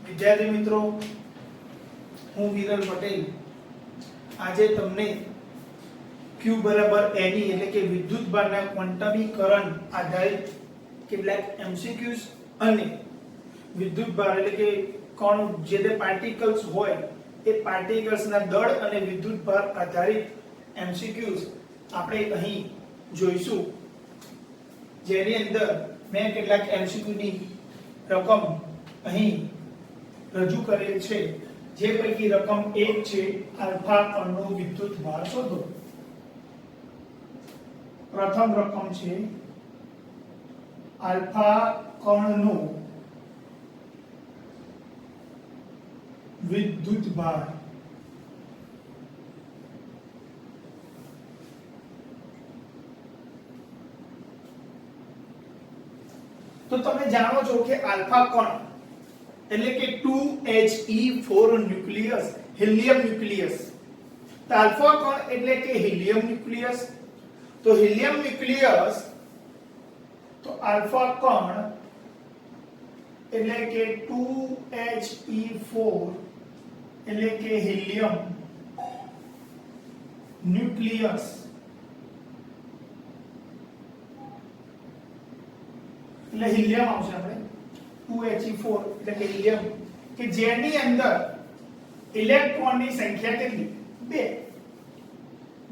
વિદ્યાર્થી મિત્રો, હું વિરલ પટેલ આજે તમને Q બરાબર Ne એટલે કે વિદ્યુતભારના ક્વોન્ટમીકરણ આધારિત કેટલાક MCQs અને વિદ્યુતભાર એટલે કે કણ જે તે પાર્ટિકલ્સ હોય એ પાર્ટિકલ્સના દળ અને વિદ્યુતભાર આધારિત MCQs આપણે અહીં જોઈશું, જેની અંદર મેં કેટલાક MCQ ની રકમ અહીં રજૂ કરેલ છે, જે પૈકી રકમ 1 છે આલ્ફા કણનો વિદ્યુતભાર શોધો। પ્રથમ રકમ છે આલ્ફા કણનો વિદ્યુતભાર। તો તમે જાણો છો કે આલ્ફા કણ એટલે કે 2He4 ન્યુક્લિયસ, હિલિયમ ન્યુક્લિયસ। તો આલ્ફા કણ એટલે કે હિલિયમ ન્યુક્લિયસ। તો હિલિયમ ન્યુક્લિયસ, તો આલ્ફા કણ એટલે કે 2He4 એટલે કે હિલિયમ ન્યુક્લિયસ। એટલે હિલિયમ આવશે આપણે 2He4 એટલે કે હિલિયમ કે જેની અંદર ઇલેક્ટ્રોનની સંખ્યા કેટલી?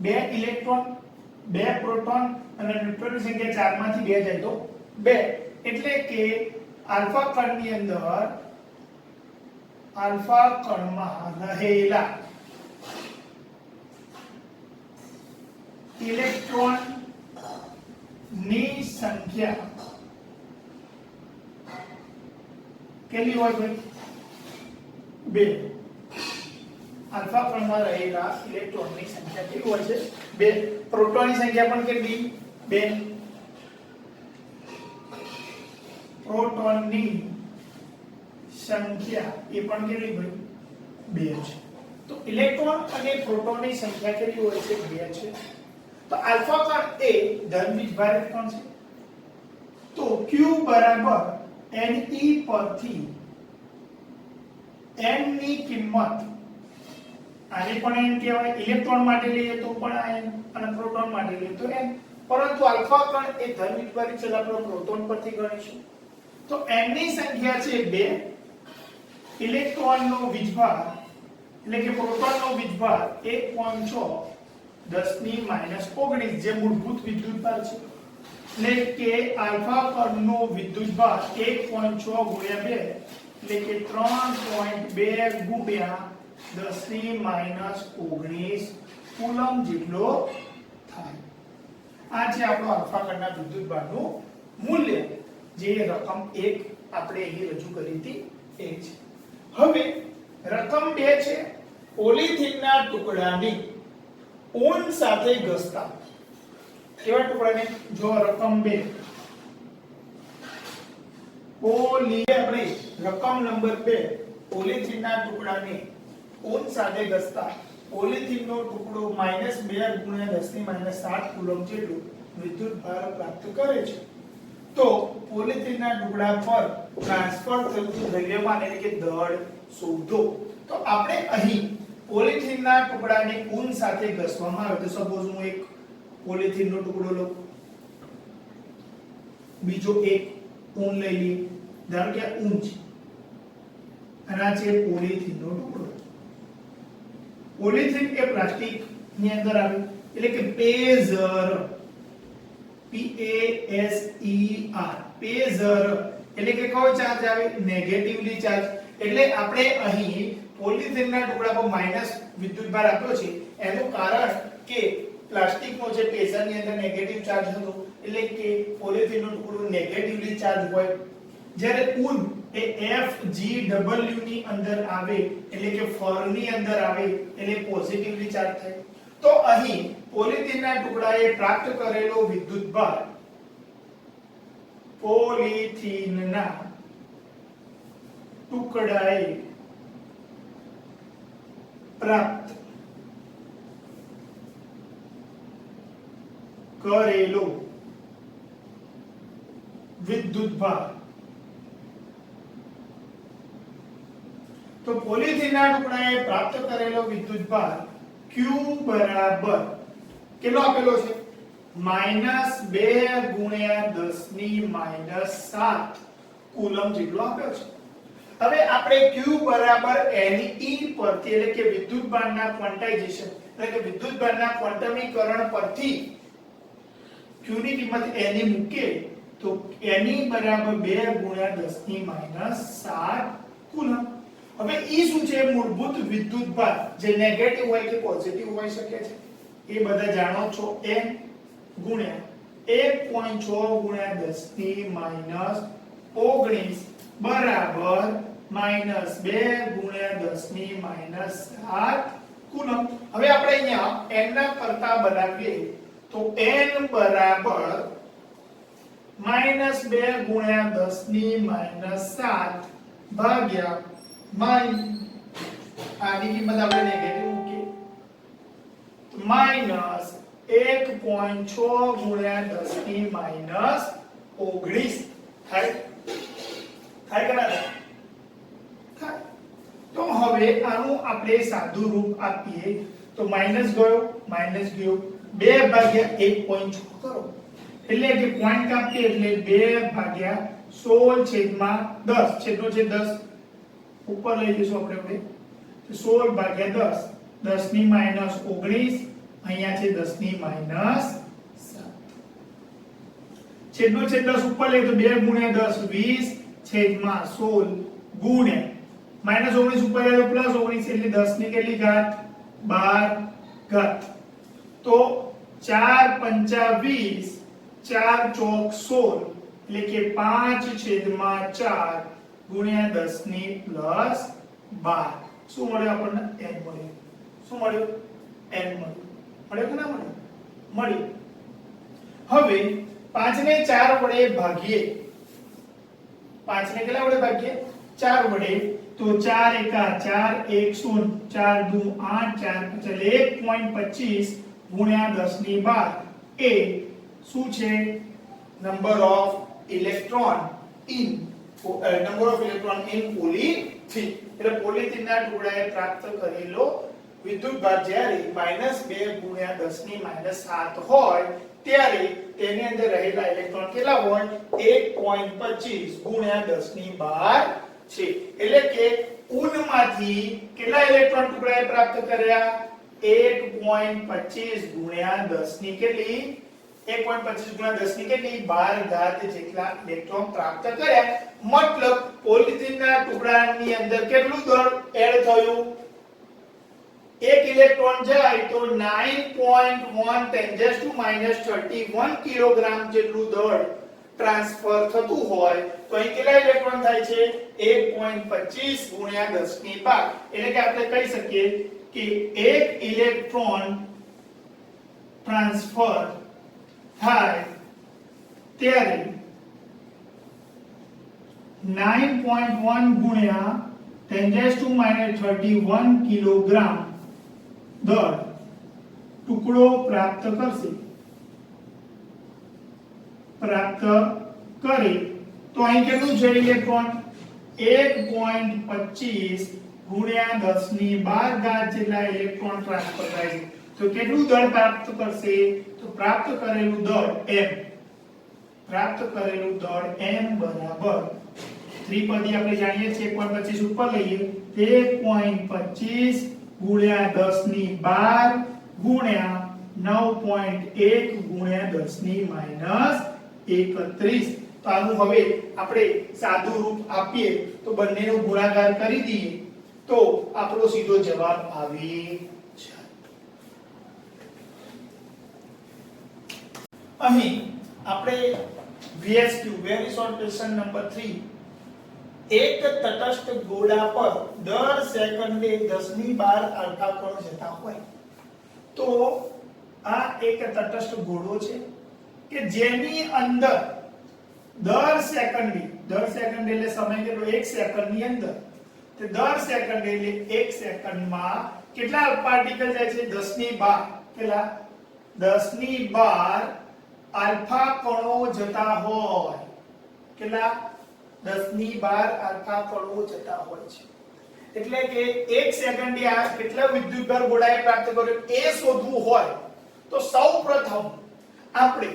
2 ઇલેક્ટ્રોન 2 પ્રોટોન અને ન્યુટ્રોનની સંખ્યા 4 માંથી 2 જાય તો 2, એટલે કે આલ્ફા કણની અંદર આલ્ફા કણમાં રહેલા ઇલેક્ટ્રોન ની સંખ્યા કેટલી હોય ભાઈ? 2। આલ્ફા કણમાં રહેલા ઇલેક્ટ્રોનની સંખ્યા કેટલી હોય છે? 2। પ્રોટોનની સંખ્યા પણ કેટલી? 2। પ્રોટોનની સંખ્યા એ પણ કેટલી ભાઈ? 2 છે। તો ઇલેક્ટ્રોન અને પ્રોટોનની સંખ્યા કેટલી હોય છે? 2 છે। તો આલ્ફા કણ એ ધનવીજભારિત કણ છે। તો Q બરાબર Ne પરથી n ની કિંમત, આને પણ n કહેવાય, ઇલેક્ટ્રોન માટે લઈએ તો પણ n અને પ્રોટોન માટે લઈએ તો n, પરંતુ આલ્ફા કણ એ ધનવીજભારિત છે, આપણે પ્રોટોન પરથી ગણીશું। તો n ની સંખ્યા છે 2, ઇલેક્ટ્રોનનો વીજભાર એટલે કે પ્રોટોનનો વીજભાર 1.6 10⁻⁻⁹ જે મૂળભૂત વિદ્યુતભાર છે, એટલે કે આલ્ફા કણનો વિદ્યુતભાર 1.6 ગુણ્યા 2 એટલે કે 3.2 ગુણ્યા 10⁻⁹ કુલમ જેટલો થાય। આ છે આપણો આલ્ફા કણના વિદ્યુતભારનું મૂલ્ય, જે રકમ 1 આપણે અહીં રજૂ કરી હતી એ છે। હવે રકમ 2 છે પોલિથીનના ટુકડાની ઊન સાથે ઘસતા। કેવા ટુકડાને? જો રકમ 2 આપણે રકમ નંબર 2 પોલિથીનના ટુકડાને ઊન સાથે ઘસતા પોલિથીનનો ટુકડો -2 ગુણ્યા 10⁻⁷ કુલમ જેટલું વિદ્યુતભાર પ્રાપ્ત કરે છે। તો પોલિથીનના ટુકડા પર ટ્રાન્સફર થતું દ્રવ્યમાન એટલે કે દળ શોધો। તો આપણે અહીં પોલિથીનના ટુકડાને ઊન સાથે ઘસવામાં આવે, તો સપોઝ હું એક પોલિથીનનો ટુકડો લઉં, બીજો એક ઊન લઈ લઈએ, ધારો કે આ ઊન છે અને આ છે પોલિથીનનો ટુકડો। પોલિથીન એ પ્લાસ્ટિક ની અંદર આવે એટલે કે પેઝર, PASER, પેઝર એટલે કે કયો ચાર્જ આવે? Negatively charge. એટલે આપણે અહીં પોલિથીનના ટુકડા પર માઈનસ વિદ્યુતભાર આપ્યો છે, એનું કારણ કે પ્લાસ્ટિકનો જે પેઝરની અંદર નેગેટિવ ચાર્જ હતો, એટલે કે પોલિથીનનો ટુકડો નેગેટિવલી ચાર્જ હોય, જ્યારે ઊન એ FgW ની અંદર આવે એટલે કે ફરની અંદર આવે એટલે પોઝિટિવલી ચાર્જ થાય। તો અહીં પોલિથીનના ટુકડાએ પ્રાપ્ત કરેલો વિદ્યુતભાર, પોલિથીનના ટુકડાએ પ્રાપ્ત કરેલો વિદ્યુતભાર તો પોલિથીનના ટુકડાએ પ્રાપ્ત કરેલો વિદ્યુતભાર Q બરાબર કેટલો આપેલો છે -2 ગુણ્યા 10 ની -7 કુલમ જેટલો આપ્યો છે। હવે આપણે Q બરાબર Ne પરથી એટલે કે વિદ્યુતભારના ક્વોન્ટાઇઝેશન એટલે કે વિદ્યુતભારના ક્વોન્ટમીકરણ પરથી Q ની કિંમત Ne મૂકીએ તો Ne બરાબર 2 ગુણ્યા 10 ની -7 કુલમ। હવે E શું છે મૂળભૂત વિદ્યુતભાર જે નેગેટિવ હોય કે પોઝિટિવ હોઈ શકે છે એ બધા જાણો છો n ગુણ્યા 1.6 ગુણ્યા 10 ની -19 બરાબર -2 ગુણ્યા 10 ની -7 કુલમ। હવે આપણે અહીંયા n ના કરતા બનાવીએ તો n બરાબર -2 ગુણ્યા 10 ની -7 ભાગ્યા આની કિંમત આપણે નેગેટિવ મૂકીએ તો -1.6 ગુણ્યા 10 ની -19 થાય કે ના થાય? તો હવે આનું આપણે સાદું રૂપ આપીએ તો માઈનસ ગયો 2 ભાગ્યા 1.6 કરો એટલે કે પોઈન્ટ કાપીએ એટલે 2 ભાગ્યા 16 છેદમાં 10 છેદનો છે 10 ઉપર લઈ જઈશું આપણે 16 ભાગ્યા 10 10 ની -19 અહીંયા છે 10 ની -7 છેદનો છે 10 ઉપર લઈ તો 2 ગુણ્યા 10 20 છેદમાં 16 ગુણ્યા -19 ઉપર લઈ તો +19 એટલે 10 ની કેટલી ઘાત 12 ઘાત તો 4 પંચા 20 4 ચોક 16 એટલે કે 5 છેદમાં 4 ગુણ્યા 10 ની +12 શું મળ્યું આપણને n મળ્યું। શું મળ્યું n મળ્યું કે ના મળ્યું? હવે 5 ને 4 વડે ભાગીએ 5 ને કેટલા વડે ભાગીએ 4 વડે તો 4 એકા 4 1 0 4 દુ 8 4 1.25 ગુણ્યા 10 ની 12 એ શું છે number of electron in polythene એટલે પોલિથીનના ટુકડાએ પ્રાપ્ત કરેલો વિદ્યુતભાર જ્યારે -2 ગુણ્યા 10 ની -7 હોય ત્યારે તેની અંદર રહેલા ઇલેક્ટ્રોન કેટલા હોય 1.25 ગુણ્યા 10 ની 12 છે એટલે કે ઉનમાંથી કેટલા ઇલેક્ટ્રોન ટુકડાએ પ્રાપ્ત કર્યા 1.25 ગુણ્યા 10 ની કેટલી 1.25 ગુણ્યા 10 ની કેટલી 12 ઘાત જેટલા ઇલેક્ટ્રોન પ્રાપ્ત કર્યા મતલબ પોલિથીનના ટુકડાની અંદર કેટલું દળ એડ થયું એક ઇલેક્ટ્રોન જાય તો 9.1 10 to -31 કિલોગ્રામ જેટલું દળ ટ્રાન્સફર થતું હોય તો અહીં કેટલા ઇલેક્ટ્રોન થાય છે 1.25 ગુણ્યા 10 ની 12 એટલે કે આપણે કહી શકીએ કે એક ઇલેક્ટ્રોન ટ્રાન્સફર થાય ત્યારે 9.1 ગુણ્યા 10 to -31 કિલોગ્રામ દળ ટુકડો પ્રાપ્ત કરે તો અહીં કેટલું છે ઇલેક્ટ્રોન 1.25 ગુણ્યા 10 ની 12 ઘાત જેટલા ઇલેક્ટ્રોન ટ્રાન્સફર થાય છે તો કેટલું દળ પ્રાપ્ત કરશે તો પ્રાપ્ત કરેલું દળ m બરાબર ત્રિપદી આપણે જાણીએ છીએ 1.25 ઉપર લઈએ 1.25 ગુણ્યા 10 ની 12 ગુણ્યા 9.1 ગુણ્યા 10 ની -31 તો આનું હવે આપણે સાદું રૂપ આપીએ તો બંનેનો ગુણાકાર કરી દઈએ તો આપણો સીધો જવાબ આવી જાય। અહીં આપણે VSQ very short question number 3 એક તટસ્થ ગોળા પર દર સેકન્ડે 10 ની 12 આલ્ફા કણો જતા હોય તો આ એક તટસ્થ ગોળો છે કે જેની અંદર દર સેકન્ડે એટલે સમય કેટલો 1 સેકન્ડની અંદર તે દર સેકન્ડે એટલે 1 સેકન્ડમાં કેટલા પાર્ટિકલ જાય છે 10 ની 12 કેટલા 10 ની 12 આલ્ફા કણો જતા હોય કેટલા 10 ની 12 આલ્ફા કણો જતા હોય છે એટલે કે 1 સેકન્ડે આ કેટલા વિદ્યુતભાર ગોળાએ પ્રાપ્ત કર્યો એ શોધવું હોય તો સૌપ્રથમ આપણે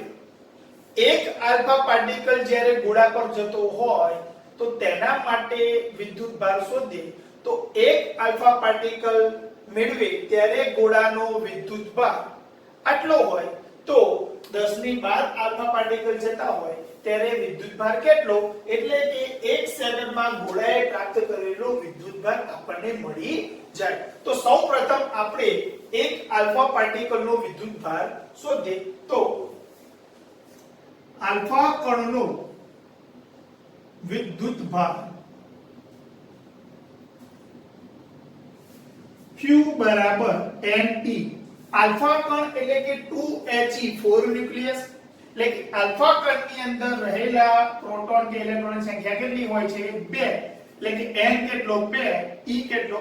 એક આલ્ફા પાર્ટિકલ જ્યારે ગોળા પર જતો હોય તો તેના માટે વિદ્યુતભાર શોધીએ તો એક આલ્ફા પાર્ટિકલ મેળવે ત્યારે ગોળાનો વિદ્યુતભાર આટલો હોય તો 10 ની 12 આલ્ફા પાર્ટિકલ જતા હોય ત્યારે વિદ્યુતભાર કેટલો એટલે કે 1 સેકન્ડમાં ગોળાએ પ્રાપ્ત કરેલો વિદ્યુતભાર આપણને મળી જાય તો સૌપ્રથમ આપણે એક આલ્ફા પાર્ટિકલનો વિદ્યુતભાર શોધીએ તો આલ્ફા કણનો વિદ્યુતભાર Q બરાબર nt આલ્ફા કણ એટલે કે 2He 4 ન્યુક્લિયસ એટલે કે આલ્ફા કણની અંદર રહેલા પ્રોટોન કે ઇલેક્ટ્રોનની સંખ્યા કેટલી હોય છે 2 એટલે કે n કેટલો 2 e કેટલો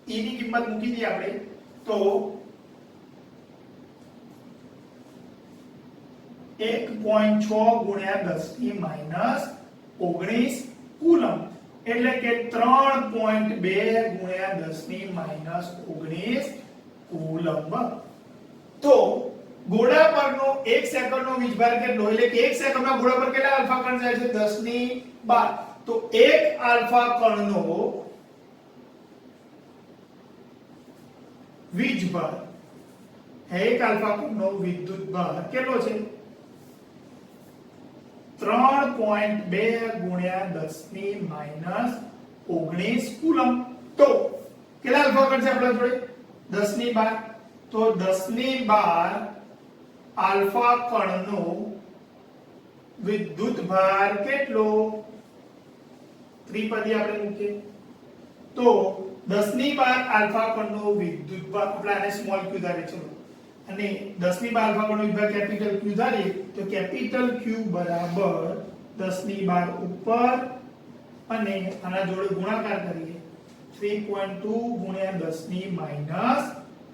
e ની કિંમત મૂકી દઈએ આપણે તો 1.6 ગુણ્યા 10 ની માઈનસ 19 કુલમ એટલે કે 3.2 ગુણ્યા 10 ની માઈનસ 19 કુલમ તો ગોળા પરનો 1 સેકન્ડનો વીજભાર કેટલો એટલે કે 1 સેકન્ડમાં ગોળા પર કેટલા આલ્ફા કણ જાય છે 10 ની 12 તો એક આલ્ફા કણનો વીજભાર એક આલ્ફા કણનો વિદ્યુતભાર કેટલો છે 3.2 ગુણ્યા 10 ની માઈનસ 19 કુલમ તો કેટલા આલ્ફા કણ છે આપણા જોડે 10 ની 12 તો 10 ની 12 આલ્ફા કણનો વિદ્યુતભાર કેટલો ત્રિપદી આપણે મૂકીએ તો 10 ની 12 આલ્ફા કણનો વિદ્યુતભાર આપણે આને સ્મોલ q ધારે ચલો અને 10 ની 12 આલ્ફા કણનો વિદ્યુતભાર કેપિટલ q ધારે તો કેપિટલ q બરાબર 10 ની 12 ઉપર અને આના જોડે ગુણાકાર કરીએ 3.2 ગુણ્યા 10 ની માઈનસ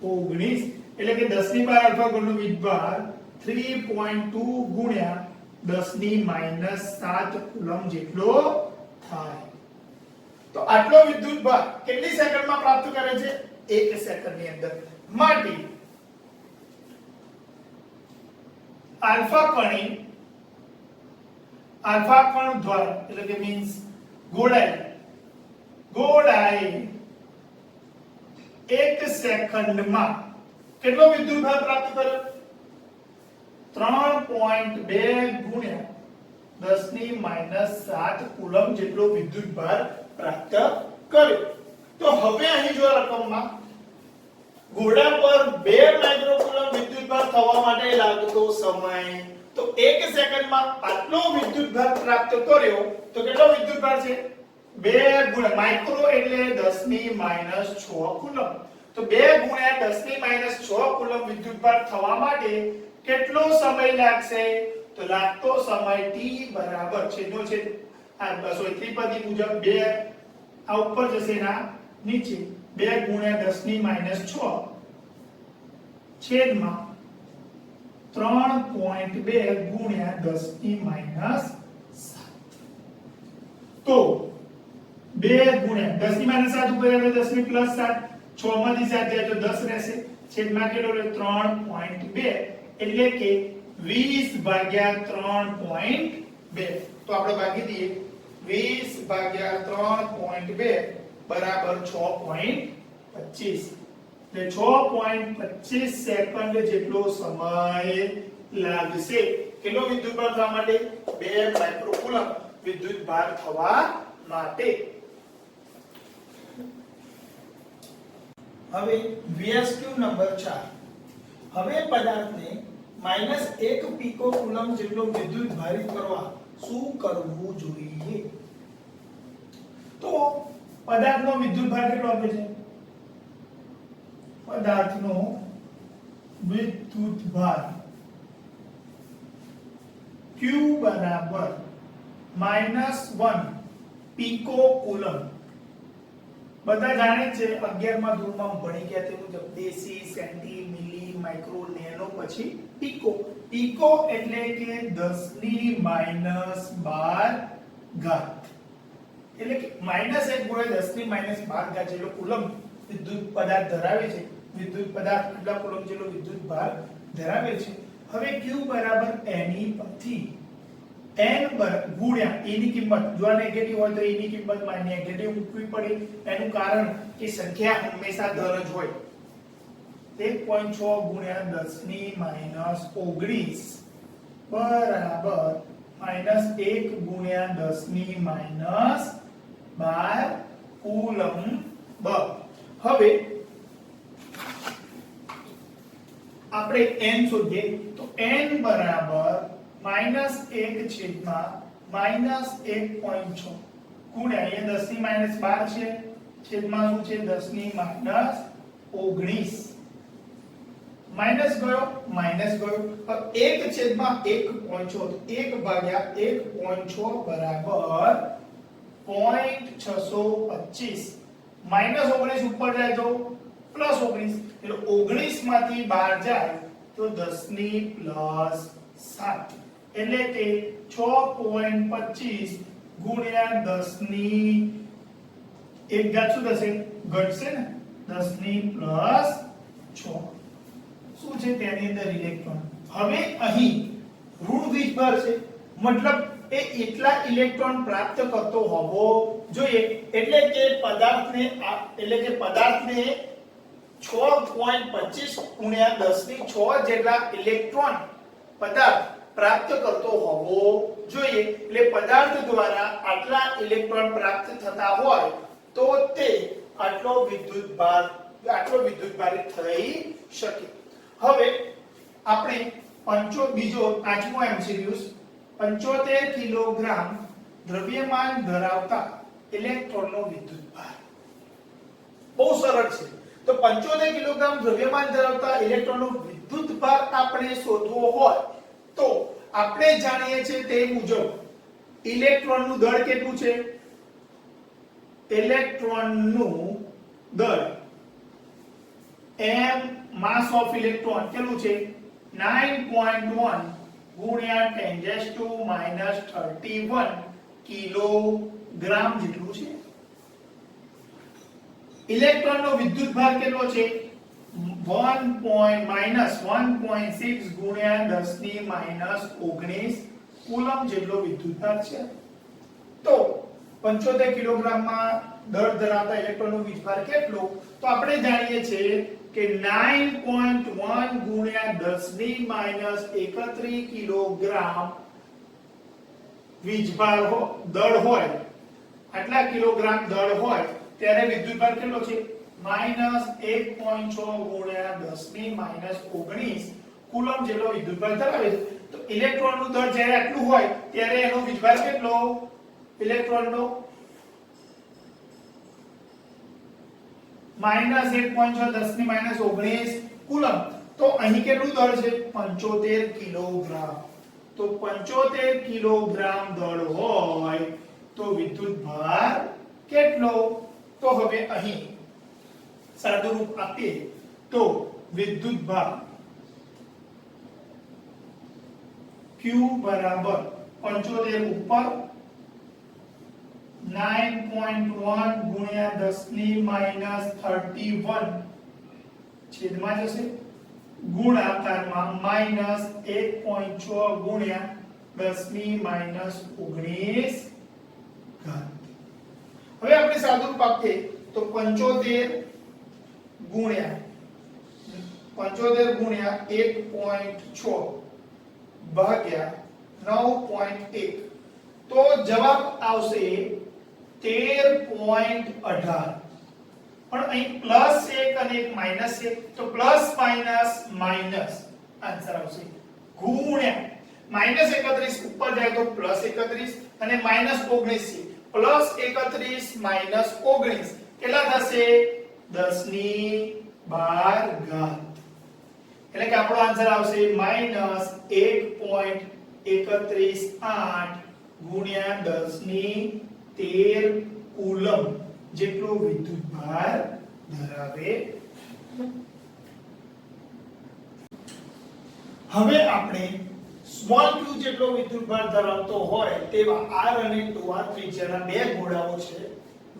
19 એટલે કે 10 ની 12 આલ્ફા કણનો વિદ્યુતભાર 3.2 ગુણ્યા 10 ની માઈનસ 7 કુલમ જેટલો થાય તો આટલો વિદ્યુતભાર કેટલી સેકન્ડમાં પ્રાપ્ત કરે છે 1 સેકન્ડની અંદર માટે આલ્ફા કણ દ્વારા એટલે કે મીન્સ ગોળાએ 1 સેકન્ડમાં કેટલો વિદ્યુતભાર પ્રાપ્ત કર્યો 3.2 ગુણ્યા 10 ની માઈનસ 7 કુલમ જેટલો વિદ્યુતભાર પ્રાપ્ત કર્યો તો હવે અહીં જો રકમમાં ગોળા પર 2 માઇક્રોકુલમ વિદ્યુતભાર થવા માટે લાગતો સમય તો 1 સેકન્ડમાં આટલો વિદ્યુતભાર પ્રાપ્ત કર્યો તો કેટલો વિદ્યુતભાર છે 2 ગુણ્યા માઇક્રો એટલે 10 ની માઈનસ 6 કુલમ તો 2 ગુણ્યા 10 ની માઈનસ 6 કુલમ વિદ્યુતભાર થવા માટે કેટલો સમય લાગશે તો લાગતો સમય t બરાબર છે નો છે આ ત્રિપદી મુજબ 2 આ ઉપર જશે ના નીચે 2 ગુણ્યા 10 ની માઈનસ 6 છેદમાં 3.2 ગુણ્યા 10 ની માઈનસ 7 તો 2 ગુણ્યા 10 ની માઈનસ 7 ઉપર આવે 10 ની પ્લસ 7 6 માંથી 7 જાય તો 10 રહેશે છેદમાં કેટલો રહે 3.2 એટલે કે 20 ભાગ્યા 3.2 તો આપણે ભાગી દઈએ 20 ભાગ્યા 3.2 બરાબર 6.25 એટલે 6.25 સેકન્ડ જેટલો સમય લાગશે કેટલો વિદ્યુતભાર થવા માટે 2 માઇક્રોકુલમ વિદ્યુતભાર થવા માટે હવે VSQ નંબર 4 હવે પદાર્થને -1 પીકોકુલમ જેટલો વિદ્યુત ભારિત કરવા શું કરવું જોઈએ તો પદાર્થનો વિદ્યુતભાર કેટલો આપે છે પદાર્થનો વિદ્યુતભાર Q બરાબર -1 પીકોકુલમ બધા જાણે છે 11મા ધોરણમાં ભણી ગયા તે મુજબ ડેસી સેન્ટી મિલી માઇક્રો નેનો પછી પીકો પીકો એટલે કે 10 ની -12 ઘાત એટલે કે -1 ગુણ્યા 10 ની -12 જેટલો કુલમ વિદ્યુત પદાર્થ ધરાવે છે. વિદ્યુત પદાર્થ કેટલા કુલમ જેટલો વિદ્યુત ભાર ધરાવે છે. હવે q બરાબર ne પરથી n ગુણ્યા e ની કિંમત, જો આ નેગેટિવ હોય તો e ની કિંમત માં નેગેટિવ મૂકવી પડે. એનું કારણ કે સંખ્યા હંમેશા ધન જ હોય. 1.6 ગુણ્યા 10 ની -19 બરાબર -1 ગુણ્યા 10 ની -12 કુલમ્બ. હવે આપણે n શોધીએ તો n બરાબર -1 છેદમાં -1.6 ગુણ્યા અહીંયા 10 ની -12 છે, છેદમાં શું છે 10 ની -19. માઈનસ ગયો, હવે 1 છેદમાં 1.6 તો 1 ભાગ્યા 1.6 બરાબર 0.625. -19 ઉપર જાય તો +19, એટલે 19 માંથી 12 જાય તો 10 ની +7, એટલે કે 6.25 ગુણ્યા 10 ની એક ઘાત શું થશે? ઘટશે ને, 10 ની +6 શું છે તેની અંદર ઇલેક્ટ્રોન. હવે અહીં ઋણ વીજભાર છે, મતલબ એ એટલા ઇલેક્ટ્રોન પ્રાપ્ત કરતો હોવો જોઈએ. એટલે કે પદાર્થને 6.25 ગુણ્યા 10 ની 6 જેટલા ઇલેક્ટ્રોન પદાર્થ પ્રાપ્ત કરતો હોવો જોઈએ. એટલે પદાર્થ દ્વારા આટલા ઇલેક્ટ્રોન પ્રાપ્ત થતા હોય તો તે આટલો વિદ્યુતભાર થઈ શકે. હવે આપણે બીજો પાંચમો એમસીક્યુ, 75 કિલોગ્રામ દ્રવ્યમાન ધરાવતા ઇલેક્ટ્રોનનો વિદ્યુતભાર. બહુ સરળ છે. તો 75 કિલોગ્રામ દ્રવ્યમાન ધરાવતા ઇલેક્ટ્રોનનો વિદ્યુતભાર આપણે શોધવો હોય તો આપણે જાણીએ છીએ તે મુજબ ઇલેક્ટ્રોનનું દળ કેટલું છે? ઇલેક્ટ્રોનનું દળ m માસ ઓફ ઇલેક્ટ્રોન કેટલું છે? 9.1 ગુણ્યા 10⁻31 કિલોગ્રામ જેટલું છે. ઇલેક્ટ્રોનનો વિદ્યુતભાર કેટલો છે? 1.6 ગુણ્યા 10 ની -19 કુલમ જેટલો વિદ્યુતભાર છે. તો 75 કિલોગ્રામમાં દળ ધરાવતા ઇલેક્ટ્રોનનો વીજભાર કેટલો? તો આપણે જાણીએ છીએ કે 9.1 ગુણ્યા 10 ની -31 કિલોગ્રામ વીજભાર દળ હોય, આટલા કિલોગ્રામ દળ હોય ત્યારે વિદ્યુતભાર કેટલો છે? -1.6 ગુણ્યા 10 ની -19 કુલમ જેટલો વિદ્યુતભાર ધરાવે છે. તો ઇલેક્ટ્રોનનું દળ જ્યારે આટલું હોય ત્યારે એનો વીજભાર કેટલો? ઇલેક્ટ્રોનનો -1.6 10 ની -19 કુલમ. તો અહીં કેટલું દળ છે? 75 કિલોગ્રામ. તો 75 કિલોગ્રામ દળ હોય તો વિદ્યુતભાર કેટલો? તો હવે અહીં સાદું રૂપ આપીએ તો વિદ્યુતભાર Q બરાબર 75 ઉપર 9.1 ગુણ્યા 10 ની -31 છેદમાં જશે, ગુણાકારમાં -1.6 ગુણ્યા 10 ની -19 ઘાત. હવે આપણે સાદું રૂપ આપીએ તો 75 ગુણ્યા 1.6 ભાગ્યા 9.1 તો જવાબ આવશે 13.18. પણ અહીં +1 અને એક -1 તો પ્લસ માઈનસ માઈનસ આન્સર આવશે, ગુણ્યા -31 ઉપર જાય તો +31 અને -19 +31 -19 કેટલા થશે? 10 ની 12 ઘાત. એટલે કે આપણો આન્સર આવશે -1.318 ગુણ્યા 10 ની 13 કુલમ જેટલો વિદ્યુતભાર ધરાવે. હવે આપણે સ્મોલ q જેટલો વિદ્યુતભાર ધરાવતો હોય તેવા r અને 2r ત્રિજ્યાના બે ગોળાઓ છે.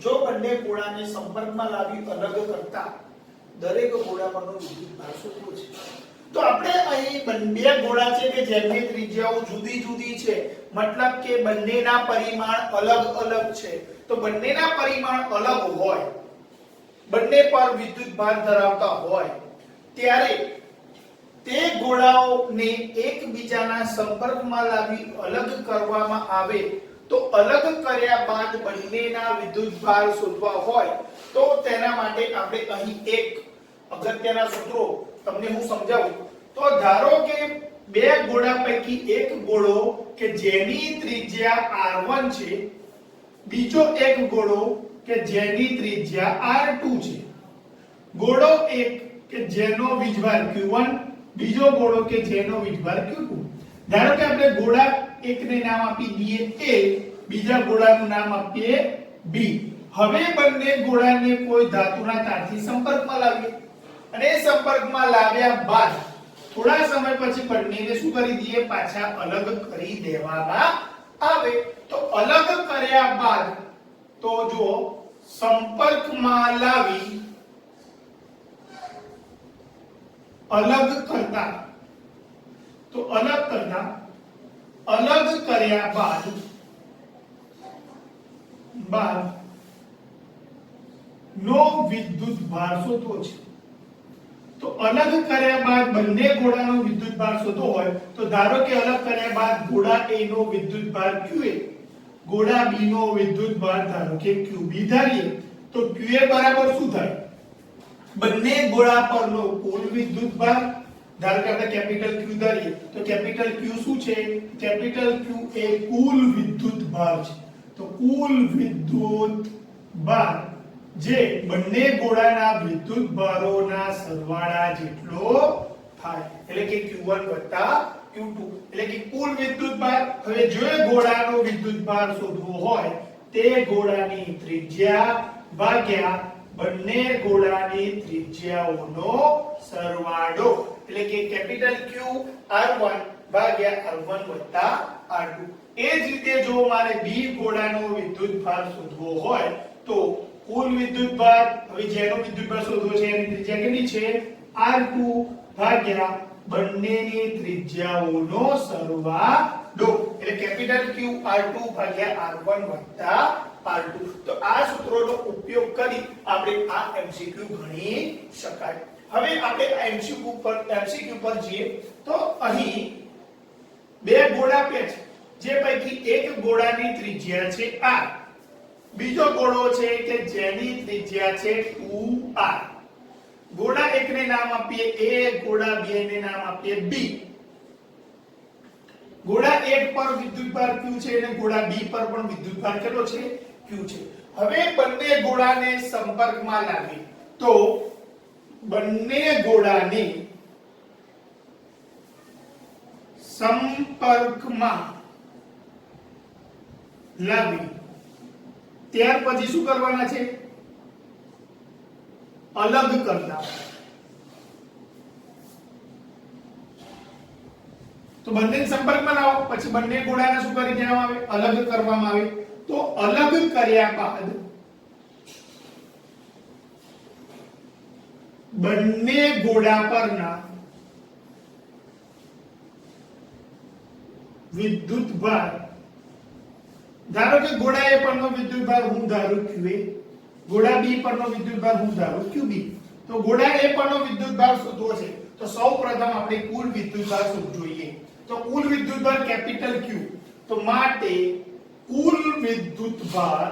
જો બંને ગોળાને સંપર્કમાં લાવી અલગ કરતા દરેક ગોળા પરનો વિદ્યુતભાર શોધવો છે. તો આપણે અહીં બે ગોળા છે કે જેમની ત્રિજ્યાઓ જુદી જુદી છે, મતલબ કે બંનેના પરિમાણ અલગ અલગ છે. તો બંનેના પરિમાણ અલગ હોય, બંને પર વિદ્યુતભાર ધરાવતા હોય ત્યારે તે ગોળાઓને એકબીજાના સંપર્કમાં લાવી અલગ કરવામાં આવે તો અલગ કર્યા બાદ બંનેના વિદ્યુતભાર શોધવા હોય તો તેના માટે આપણે અહીં એક અગત્યના સૂત્રો તમને હું સમજાવું. તો ધારો કે બે ગોળા પૈકી એક ગોળો કે જેની ત્રિજ્યા r1 છે, બીજો એક ગોળો કે જેની ત્રિજ્યા r2 છે. ગોળો એક કે જેનો વીજભાર q1, બીજો ગોળો કે જેનો વીજભાર q2. ધારો કે આપણે ગોળા એકને નામ આપી દઈએ a, બીજા ગોળાનું નામ આપીએ b. હવે બંને ગોળાને કોઈ ધાતુના તારથી સંપર્કમાં લાવીએ અને સંપર્કમાં લાવ્યા બાદ થોડા સમય પછી બંનેને શું કરી દઈએ, પાછા અલગ કરી દેવામાં આવે. તો અલગ કર્યા બાદ તો જો સંપર્કમાં લાવી અલગ કર્યા બાદ નો વિદ્યુતભાર શોધવો છે. તો અલગ કર્યા બાદ બંને ગોળાનો વિદ્યુતભાર શોધવો હોય તો ધારો કે અલગ કર્યા બાદ ગોળા A નો વિદ્યુતભાર QA, ગોળા B નો વિદ્યુતભાર ધારો કે QB ધારીએ તો QA બરાબર શું થાય, બંને ગોળા પરનો કુલ વિદ્યુતભાર. ધારો કે આપણે કેપિટલ Q ધારીએ તો કેપિટલ Q શું છે, કેપિટલ Q એ કુલ વિદ્યુતભાર છે. તો કુલ વિદ્યુતભાર જે બંને ગોળાના વિદ્યુતભારોના સરવાળા જેટલો થાય, એટલે કે Q1 Q2, એટલે કે કુલ વિદ્યુતભાર. હવે જો ગોળાનો વિદ્યુતભાર શોધવો હોય તે ગોળાની ત્રિજ્યા ભાગ્યા બંને ગોળાની ત્રિજ્યાઓનો સરવાળો, એટલે કે કેપિટલ Q r1 ભાગ્યા r1 r2. એ જ રીતે જો મારે b ગોળાનો વિદ્યુતભાર શોધવો હોય તો કુલ વિદ્યુતભાર, હવે જેનો વિદ્યુતભાર શોધવો છે એની ત્રિજ્યા કેટલી છે, r2 ભાગ્યા બંનેની ત્રિજ્યાઓનો સરવાળો, એટલે કેપિટલ Q r2 ભાગ્યા r1 r2. તો આ સૂત્રોનો ઉપયોગ કરી આપણે આ MCQ ગણી શકાય. હવે આપણે આ MCQ પર જઈએ તો અહીં બે ગોળા આપ્યા છે, જે પૈકી એક ગોળાની ત્રિજ્યા છે r, બીજો ગોળો છે કે જેની ત્રિજ્યા છે 2r. ગોળા એકને નામ આપીએ a, ગોળા બે ને નામ આપીએ b. ગોળા એક પર વિદ્યુતભાર q છે અને ગોળા b પર પણ વિદ્યુતભાર કેટલો છે, q છે. હવે બંને ગોળાને સંપર્કમાં લાવી તો બંને ગોળાને સંપર્કમાં લાવી ત્યાર પછી શું કરવાના છે, અલગ કરતા. તો બંને સંપર્કમાં લાવો પછી બંને ગોળાને શું કરી દેવામાં આવે, અલગ કરવામાં આવે. તો અલગ કર્યા બાદ બંને ગોળા પરના વિદ્યુતભાર, ધારો કે ગોળા A પરનો વિદ્યુતભાર હું ધારું QA, ગોળા B પરનો વિદ્યુતભાર હું ધારું QB. તો ગોળા A પરનો વિદ્યુતભાર શોધવો છે તો સૌપ્રથમ આપણે કુલ વિદ્યુતભાર શોધવું જોઈએ. તો કુલ વિદ્યુતભાર કેપિટલ Q, તો માટે કુલ વિદ્યુતભાર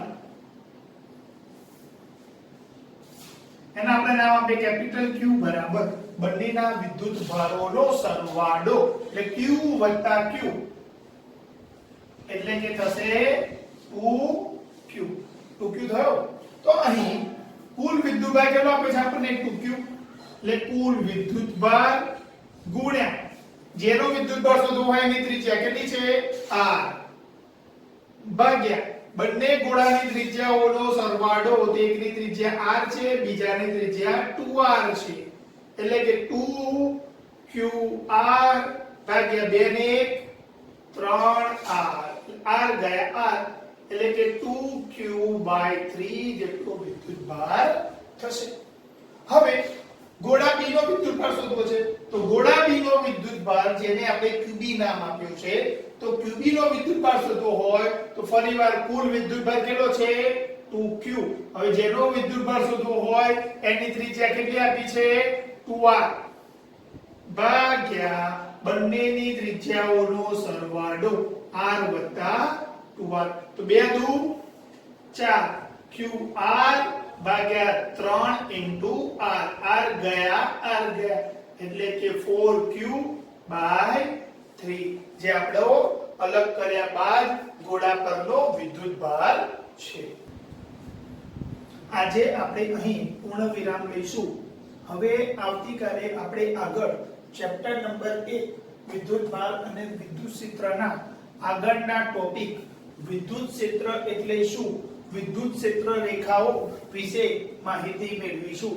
એના આપણે નામ આપીએ કેપિટલ Q બરાબર બંનેના વિદ્યુતભારોનો સરવાળો, એટલે Q + Q, એટલે કે થશે 2Q. 2Q થયો. તો અહીં કુલ વિદ્યુતભાર કેટલો આપે છે આપણને, 2Q. એટલે કુલ વિદ્યુતભાર ગુણ્યા જેનો વિદ્યુતભાર શોધવો હોય એની ત્રિજ્યા કેટલી છે, r, ભાગ્યા બંને ગોળાની ત્રિજ્યાઓનો સરવાળો, તો એકની ત્રિજ્યા r છે, બીજાની ત્રિજ્યા 2r છે, એટલે કે 2qr ભાગ્યા 2 ને 1 3r r ગયા r એટલે કે 2q/3 જેટલો વિદ્યુતભાર થશે. હવે ગોળા B નો વિદ્યુતભાર શોધવો છે તો ગોળા B નો વિદ્યુતભાર જેને આપણે qb નામ આપ્યું છે તો qb નો વિદ્યુતભાર શોધવો હોય તો ફરીવાર કુલ વિદ્યુતભાર કેટલો છે 2q. હવે જેનો વિદ્યુતભાર શોધવો હોય એની ત્રિજ્યા કેટલી આપી છે 2r ભાગ્યા બંનેની ત્રિજ્યાઓનો સરવાળો r + 2r તો 2 દુ 4 qr ભાગ્યા 3 * r ગયા એટલે કે 4q/3 જે આપણો અલગ કર્યા બાદ ગોળા પરનો વિદ્યુતભાર છે. આજે આપણે અહીં પૂર્ણ વિરામ લઈશું. હવે આવતીકાલે આપણે આગળ ચેપ્ટર નંબર 1 વિદ્યુતભાર અને વિદ્યુત ક્ષેત્રના આગળના ટોપિક વિદ્યુત ક્ષેત્ર એટલે શું, વિદ્યુત ક્ષેત્ર રેખાઓ વિશે માહિતી મેળવીશું.